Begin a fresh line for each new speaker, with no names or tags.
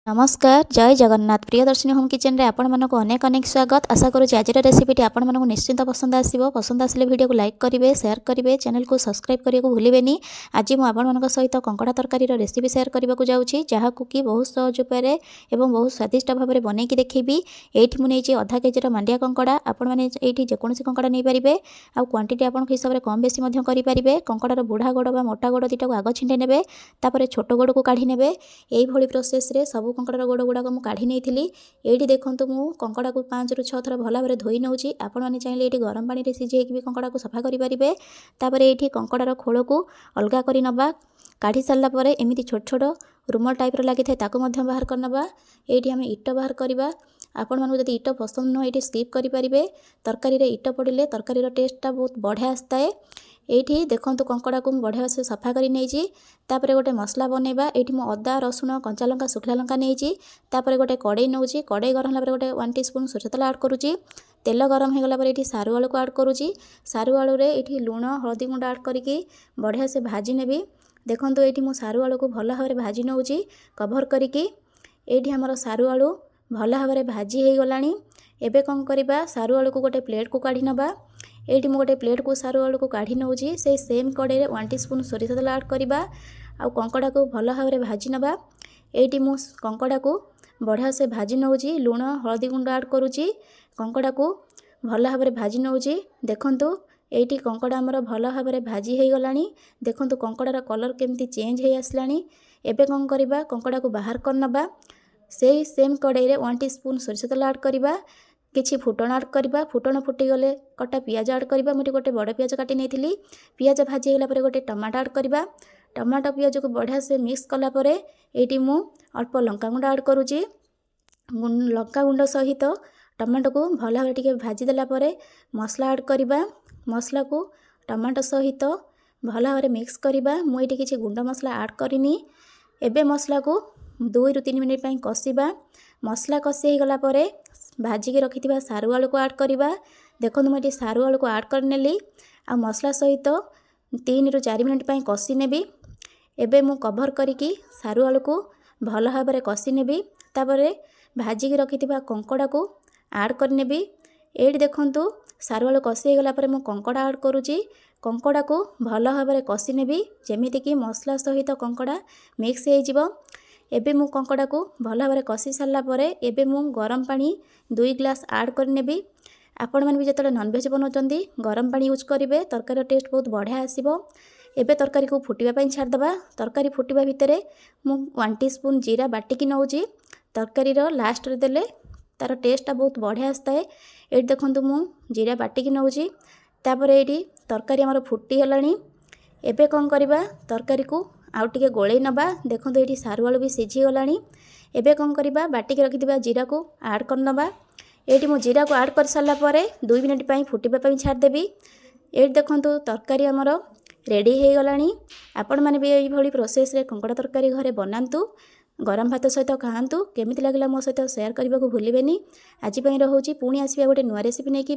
नमस्कार जय जगन्नाथ प्रिय दर्शनी होम किचन रे आपण मानक अनेक अनेक स्वागत। आशा करूँ आज रेसिपीटी आपण मानक निश्चिंत पसंद आसिबो। पसंद आसिले वीडियो को लाइक करेंगे, शेयर करेंगे, चैनल को सब्सक्राइब करने को भूलें। आज मुझे आपण सहित कंकड़ा तरकारी रेसिपी शेयर करने को जाऊँगी, जहाँ कि बहुत सहज उपाय एवं बहुत स्वादिष्ट भाव में बनईकी देखी। ये मुझे अधा केजी मांडिया कंकड़ा, आपण मैंने ये जेकोसी कंकड़ा नहीं पारे आ क्वांटिटी आप हिसाब से कम बेसी करेंगे। कंकड़ार बुढ़ा गोड़ व मोटा गोड़ दुटा को आग छिंटे ने, छोट गोड़ को काढ़ी ने। यही प्रोसेस रे सब कंकड़ार गोड़ गुड़ाक मुझे काढ़ी नहीं। ये देखूँ मु कंकड़ा को 5 ରୁ 6 थर भल भाव धोई नौची। आपण मैंने चाहिए ये गरम पानी में सिझे भी कंकड़ा को सफा करेंगे। तापर ये कंकड़ार खोल को अलग कर नवा, काढ़ी सारापर एमती छोट छोट रुमल टाइप लगी था बाहर करनवा। ये आम इट बाहर करवा। आपण मानू जब इट पसंद नुह ये स्किप करेंगे। तरकारी इट पड़े तरकारी टेस्टा बहुत बढ़िया आसता है। ये देखूँ कंकड़ा को बढ़िया से सफा कर नहीं। गोटे मसला बनवा, ये अदा रसुण कंचा लंका शुखला लंका नहीं। गोटे कड़े नौची, कड़े गरम होगा गोटे 1 टीस्पून सोरिष तेल आड करुँची। तेल गरम हो गला ये सारू आलू को आड करुँची। सारू आलू ये लुण हलदी गुंड आड करके बढ़िया से भाजी नेबी। देखो ये मुझे सारू आलू को भल भाव में भाजी नौची कभर करके। ये आमर सारू आलू भल भाव में भाजी हो गला। एबे कौन करवा, सारू आलू को गोटे प्लेट को काढ़ी नवा। ये गोटे प्लेट को सारू आलू को काढ़ी नौची। से सेम कड़े 1 टीस्पून सोरिष तेल आड करवा। आ कंकड़ा को भल भाव में भाजी नवा। ये मु कंकड़ा को बढ़िया से भाजी नौची, लुण हलदी गुंड आड करुँची। कंकड़ा को भल भाव में भाजी नौची। देखंतु ये कंकड़ा आमर भल भाव में भाजी हो गला। देखंतु कंकड़ार कलर केमती चेंज हो आसला। एबे कौन करवा, कंकड़ा को बाहर कर नवा। से सेम कड़े 1 टीस्पून सोरिष तेल आड करवा। किछि फुटण आड करवा। फुटण फुटीगले कटा पियाज आड करवा। मुझे गोटे बड़ पियाज काटी नहीं। पियाज भाजी होगा गोटे टमाटो आड करवा। टमाटो पियाज को बढ़िया से मिक्स कलापर ये मु अल्प लंका गुंड आड करुँची। लंका गुंड सहित टमाटो को भल भाव टिके भाजी देला परे मसला आड करवा। मसला को टमाटो सहित भल भाव में मिक्स करवा। मुझे किसी गुंड मसला आड करनी। एबे मसला को 2 ରୁ 3 मिनिट कषा। मसला कषि हो गला परे भाजिकी रखिथिबा सारू आलू को आड करवा। देखो मुझे सारू आलू को आड करनेली आ मसला सहित 3 ରୁ 4 मिनिट कषि नेबी। एबे मु कभर करिकी सारू आलू को भल भाव में कषि नेबी। तापरे भाजिकी रखिथिबा कंकड़ा को आड करनेबी। ये देखंतु सारू आलू कषि हो गला परे मु कंकड़ा आड करुँची। कंकड़ा को भल भाव में कषि नेबी जेमिति कि मसला सहित कंकड़ा मिक्स हो जिवो। एबे मु कंकड़ा को भल भाव में कषि सारा पर एबे मु गरम पानी 2 ग्लास आड करनेबी। आपण मैंने भी जो नॉनवेज बनाऊँच गरम पानी यूज करेंगे, तरकारी टेस्ट बहुत बढ़िया आसीबो। एबे तरकारी को फुटवा छाड़देवा। तरकारी फुटवा भितर मु 1 टीस्पून जीरा बाटिकी नौची। तरकारी लास्ट रे देले तार टेस्टा बहुत बढ़िया आसता है। ये देखो मु जीरा बाटिकी नौची। तापर ये तरकारी आमर फुटी गलानी। एबे कौन करवा, तरकारी को आउ टिके गोले नवा। देखो ये सारू आलू भी सिझी गलानी। एबे कौन करवा, बाटिकी रखिथिबा जीरा को आड कर नवा। ये मु जीरा को आड कर सारा पर 2 मिनिट फुटवा छाड़देवी। ये देखो तरकारी आमर रेडी हो गला। आपण मैंने भी यही प्रोसेस रे कंकड़ा तरकारी घरे बनातु, गरम भात सहित खातु। केमिति लागला मो सहित शेयर करने को भूलें। आज रोचे पुणी आसवा गोटे नुआ रेसिपी नहीं कि।